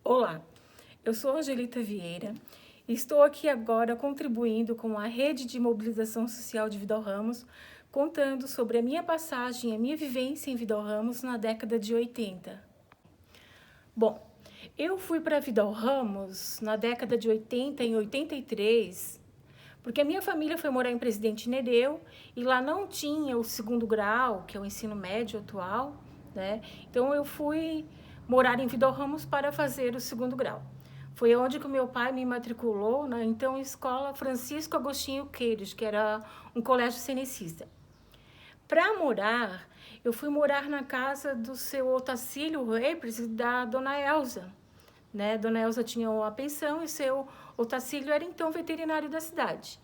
Olá, eu sou Angelita Vieira e estou aqui agora contribuindo com a Rede de Mobilização Social de Vidal Ramos, contando sobre a minha passagem, a minha vivência em Vidal Ramos na década de 80. Bom, eu fui para Vidal Ramos na década de 80, em 83, porque a minha família foi morar em Presidente Nereu e lá não tinha o segundo grau, que é o ensino médio atual, né? Então eu fui morar em Vidal Ramos para fazer o segundo grau. Foi onde que o meu pai me matriculou na então escola Francisco Agostinho Queiros, que era um colégio cenecista. Para morar, eu fui morar na casa do seu Otacílio Reis e da dona Elza. Né? Dona Elza tinha uma pensão e seu Otacílio era então veterinário da cidade.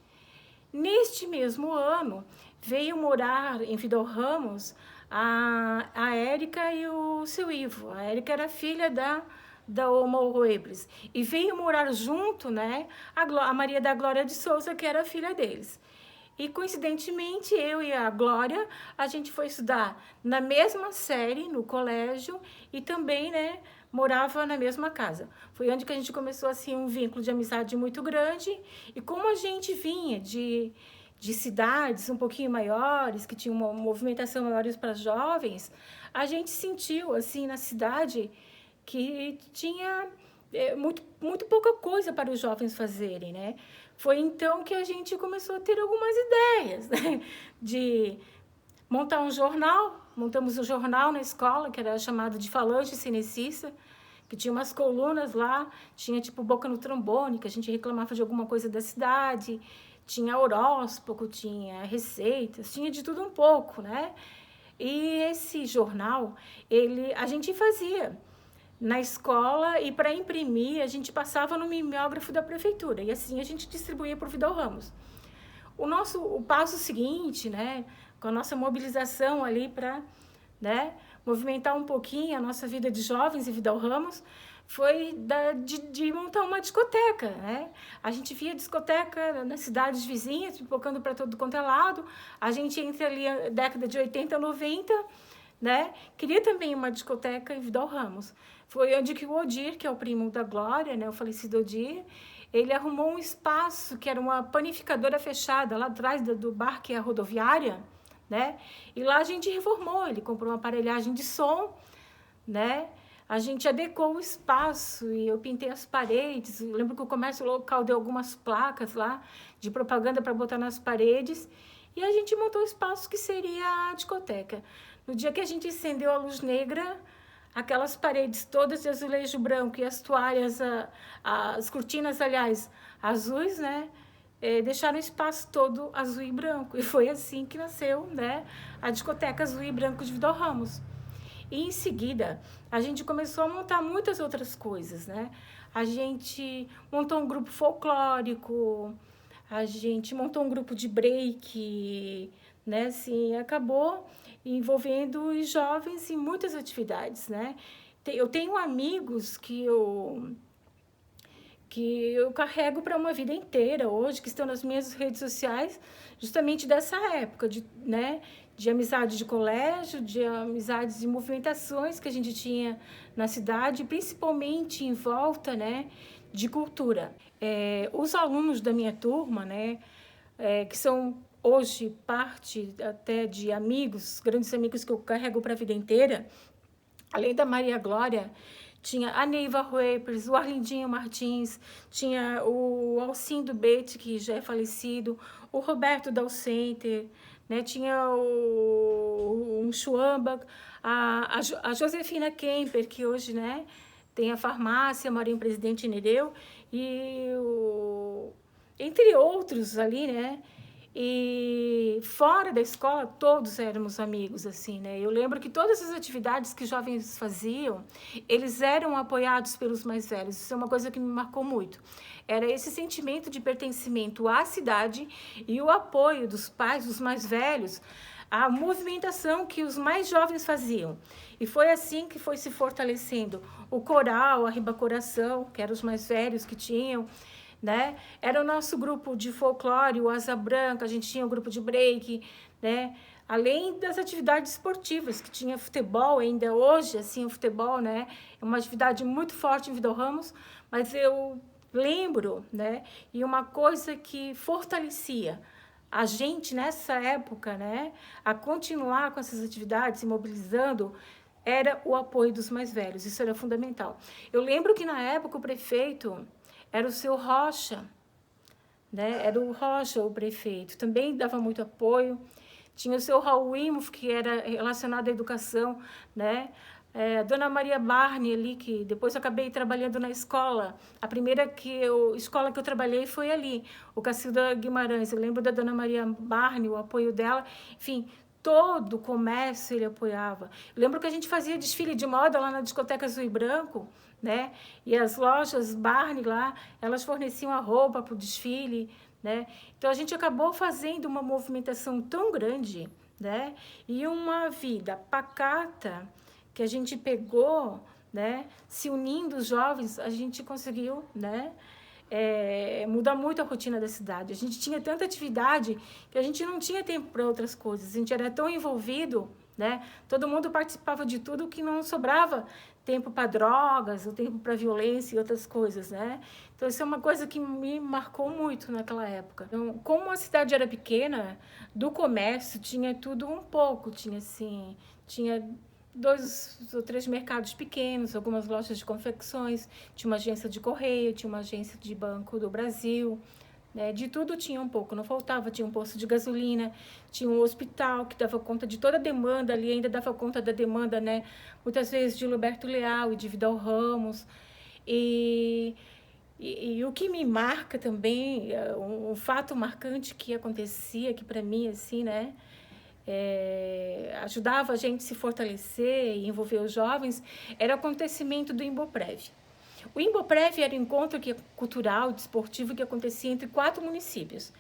Neste mesmo ano, veio morar em Vidal Ramos a Érica e o seu Ivo. A Érica era filha da Oma Roebres. E veio morar junto, né, a Maria da Glória de Souza, que era filha deles. E, coincidentemente, eu e a Glória, a gente foi estudar na mesma série, no colégio, e também, né, morava na mesma casa. Foi onde que a gente começou, assim, um vínculo de amizade muito grande. E como a gente vinha de cidades um pouquinho maiores, que tinham uma movimentação maior para jovens, a gente sentiu, assim, na cidade que tinha muito pouca coisa para os jovens fazerem, né? Foi então que a gente começou a ter algumas ideias, né? De montar um jornal. Montamos um jornal na escola, que era chamado de Falange Cenecista, que tinha umas colunas lá, tinha tipo Boca no Trombone, que a gente reclamava de alguma coisa da cidade, tinha horóscopo, tinha receitas, tinha de tudo um pouco, né? E esse jornal, a gente fazia na escola, e para imprimir a gente passava no mimeógrafo da prefeitura e assim a gente distribuía por Vidal Ramos. O passo seguinte, né, com a nossa mobilização ali para, né, movimentar um pouquinho a nossa vida de jovens em Vidal Ramos, foi de montar uma discoteca, né? A gente via discoteca nas cidades vizinhas, pipocando para todo quanto é lado. A gente entre ali a década de 80, 90, né? Queria também uma discoteca em Vidal Ramos. Foi onde que o Odir, que é o primo da Glória, né, o falecido Odir, ele arrumou um espaço que era uma panificadora fechada lá atrás do bar, que é a rodoviária, né? E lá a gente reformou, ele comprou uma aparelhagem de som, né? A gente adequou o espaço e eu pintei as paredes. Eu lembro que o comércio local deu algumas placas lá de propaganda para botar nas paredes. E a gente montou o espaço que seria a discoteca. No dia que a gente acendeu a luz negra, aquelas paredes todas de azulejo branco e as toalhas, as cortinas, aliás, azuis, né? Deixaram o espaço todo azul e branco. E foi assim que nasceu, né, a discoteca Azul e Branco de Vidal Ramos. E em seguida, a gente começou a montar muitas outras coisas, né? A gente montou um grupo folclórico, a gente montou um grupo de break, né? Assim, acabou envolvendo os jovens em muitas atividades, né? Eu tenho amigos que eu carrego para uma vida inteira hoje, que estão nas minhas redes sociais, justamente dessa época, né, de amizade de colégio, de amizades de movimentações que a gente tinha na cidade, principalmente em volta, né, de cultura. Os alunos da minha turma, né, que são hoje parte até de amigos, grandes amigos que eu carrego para a vida inteira, além da Maria Glória, tinha a Neiva Ruepers, o Arlindinho Martins, tinha o Alcindo Bete, que já é falecido, o Roberto Dalcenter, né? Tinha o Chuamba, a Josefina Kemper, que hoje, né, tem a farmácia, mora em Presidente Nereu, e entre outros ali, né? E fora da escola, todos éramos amigos, assim, né? Eu lembro que todas as atividades que os jovens faziam, eles eram apoiados pelos mais velhos. Isso é uma coisa que me marcou muito. Era esse sentimento de pertencimento à cidade e o apoio dos pais, dos mais velhos, à movimentação que os mais jovens faziam. E foi assim que foi se fortalecendo o coral, a Riba Coração, que eram os mais velhos que tinham, né? Era o nosso grupo de folclore, o Asa Branca, a gente tinha o grupo de break, né? Além das atividades esportivas, que tinha futebol, ainda hoje, assim, o futebol, né, é uma atividade muito forte em Vidal Ramos, mas eu lembro, né, e uma coisa que fortalecia a gente nessa época, né, a continuar com essas atividades, se mobilizando, era o apoio dos mais velhos, isso era fundamental. Eu lembro que na época o prefeito era o seu Rocha, né, era o Rocha o prefeito, também dava muito apoio. Tinha o seu Raul Imhoff, que era relacionado à educação, né? A Dona Maria Barney ali, que depois eu acabei trabalhando na escola. A primeira escola que eu trabalhei foi ali, o Cacilda Guimarães. Eu lembro da Dona Maria Barney, o apoio dela. Enfim, todo o comércio ele apoiava. Eu lembro que a gente fazia desfile de moda lá na discoteca Azul e Branco, né? E as lojas Barney lá, elas forneciam a roupa para o desfile, né? Então a gente acabou fazendo uma movimentação tão grande, né? E uma vida pacata que a gente pegou, né? Se unindo os jovens, a gente conseguiu, né? Mudar muito a rotina da cidade. A gente tinha tanta atividade que a gente não tinha tempo para outras coisas. A gente era tão envolvido, né? Todo mundo participava de tudo que não sobrava tempo para drogas, o tempo para violência e outras coisas, né? Então, isso é uma coisa que me marcou muito naquela época. Então, como a cidade era pequena, do comércio tinha tudo um pouco. Tinha, assim, tinha 2 ou 3 mercados pequenos, algumas lojas de confecções, tinha uma agência de correio, tinha uma agência de Banco do Brasil, né? De tudo tinha um pouco, não faltava. Tinha um posto de gasolina, tinha um hospital que dava conta de toda a demanda ali, ainda dava conta da demanda, né? Muitas vezes de Roberto Leal e de Vidal Ramos. E o que me marca também, um fato marcante que acontecia, que para mim, assim, né? Ajudava a gente a se fortalecer e envolver os jovens, era o acontecimento do Imboprev. O Imboprev era um encontro cultural, desportivo que acontecia entre 4 municípios.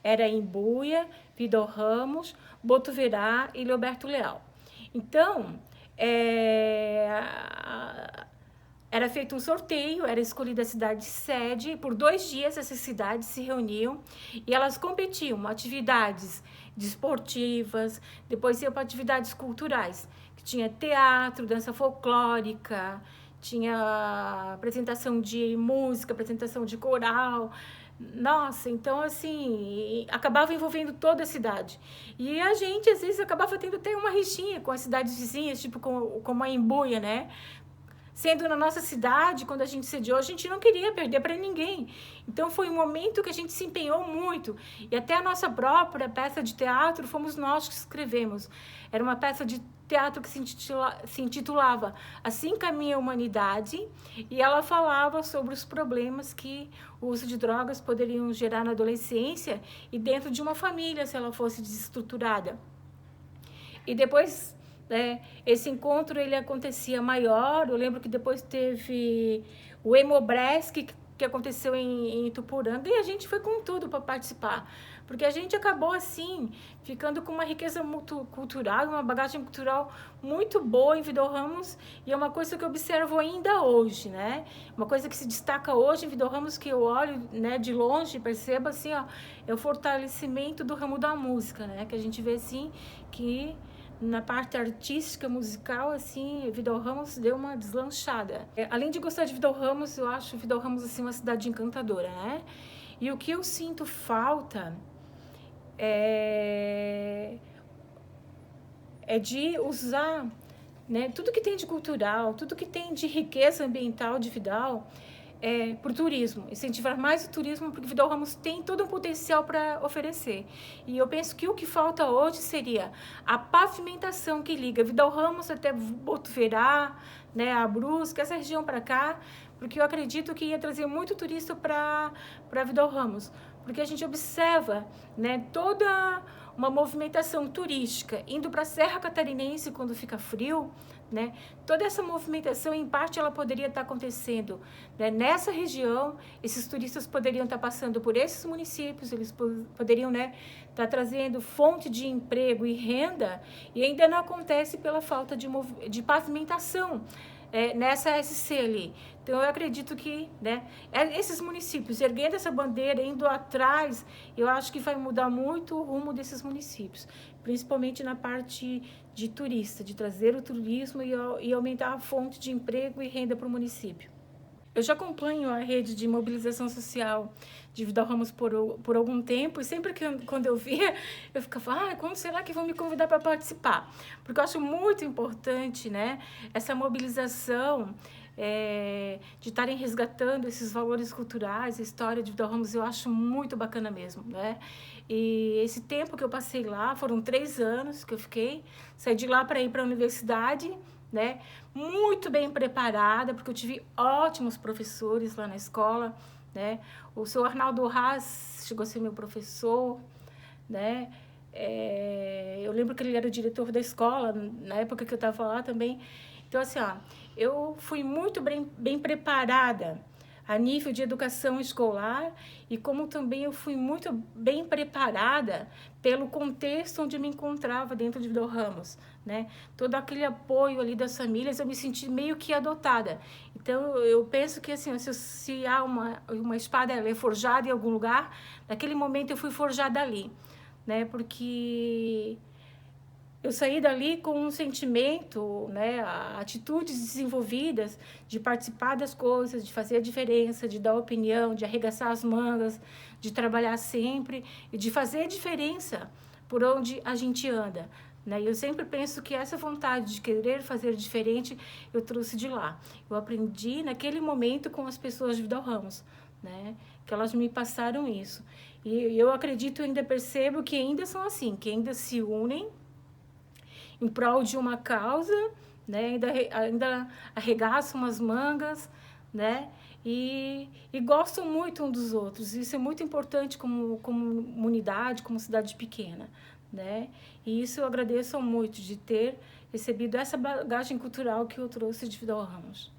Era Imbuia, Vidal Ramos, Botuverá e Leoberto Leal. Então, era feito um sorteio, era escolhida a cidade sede. Por 2 dias, essas cidades se reuniam e elas competiam, atividades desportivas, depois iam para atividades culturais, que tinha teatro, dança folclórica, tinha apresentação de música, apresentação de coral. Nossa, então assim, acabava envolvendo toda a cidade. E a gente, às vezes, acabava tendo até uma rixinha com as cidades vizinhas, tipo como a Imbuia, né? Sendo na nossa cidade, quando a gente sediou, a gente não queria perder para ninguém. Então, foi um momento que a gente se empenhou muito. E até a nossa própria peça de teatro, fomos nós que escrevemos. Era uma peça de teatro que se intitulava Assim Caminha a Humanidade, e ela falava sobre os problemas que o uso de drogas poderiam gerar na adolescência e dentro de uma família, se ela fosse desestruturada. E depois, esse encontro ele acontecia maior. Eu lembro que depois teve o Hemobresc, que aconteceu em Itupuranga, e a gente foi com tudo para participar, porque a gente acabou assim ficando com uma riqueza muito cultural, uma bagagem cultural muito boa em Vidal Ramos, e é uma coisa que eu observo ainda hoje, né? Uma coisa que se destaca hoje em Vidal Ramos, que eu olho, né, de longe e percebo assim, ó, é o fortalecimento do ramo da música, né? Que a gente vê assim que na parte artística, musical, assim, Vidal Ramos deu uma deslanchada. Além de gostar de Vidal Ramos, eu acho Vidal Ramos, assim, uma cidade encantadora, né? E o que eu sinto falta é de usar, né, tudo que tem de cultural, tudo que tem de riqueza ambiental de Vidal, para o turismo, incentivar mais o turismo, porque Vidal Ramos tem todo um potencial para oferecer. E eu penso que o que falta hoje seria a pavimentação que liga Vidal Ramos até Botuverá, né, a Brusque, essa região para cá, porque eu acredito que ia trazer muito turista para Vidal Ramos, porque a gente observa, né, toda uma movimentação turística indo para a Serra Catarinense quando fica frio, né? Toda essa movimentação, em parte, ela poderia estar acontecendo, né, nessa região. Esses turistas poderiam estar passando por esses municípios, eles poderiam, né, estar trazendo fonte de emprego e renda, e ainda não acontece pela falta de pavimentação, nessa SC ali. Então, eu acredito que, né, esses municípios, erguendo essa bandeira, indo atrás, eu acho que vai mudar muito o rumo desses municípios, principalmente na parte de turista, de trazer o turismo e aumentar a fonte de emprego e renda para o município. Eu já acompanho a rede de mobilização social de Vidal Ramos por algum tempo, e sempre quando eu via, eu ficava, quando será que vão me convidar para participar? Porque eu acho muito importante, né, essa mobilização, de estarem resgatando esses valores culturais, a história de Vidal Ramos, eu acho muito bacana mesmo, né? E esse tempo que eu passei lá, foram 3 anos que eu fiquei, saí de lá para ir para a universidade, né? Muito bem preparada, porque eu tive ótimos professores lá na escola, né? O senhor Arnaldo Haas chegou a ser meu professor, né? Eu lembro que ele era o diretor da escola, na época que eu estava lá também. Então, assim, eu fui muito bem preparada a nível de educação escolar, e como também eu fui muito bem preparada pelo contexto onde eu me encontrava dentro de Vidal Ramos, né? Todo aquele apoio ali das famílias, eu me senti meio que adotada. Então, eu penso que, assim, se há uma espada, ela é forjada em algum lugar, naquele momento eu fui forjada ali, né? Porque eu saí dali com um sentimento, né, atitudes desenvolvidas de participar das coisas, de fazer a diferença, de dar opinião, de arregaçar as mangas, de trabalhar sempre e de fazer a diferença por onde a gente anda, né? E eu sempre penso que essa vontade de querer fazer diferente eu trouxe de lá. Eu aprendi naquele momento com as pessoas de Vidal Ramos, né, que elas me passaram isso. E eu acredito, ainda percebo que ainda são assim, que ainda se unem em prol de uma causa, né? Ainda arregaçam as mangas, né? E gostam muito um dos outros. Isso é muito importante como comunidade, como cidade pequena, né? E isso eu agradeço muito de ter recebido essa bagagem cultural que eu trouxe de Vidal Ramos.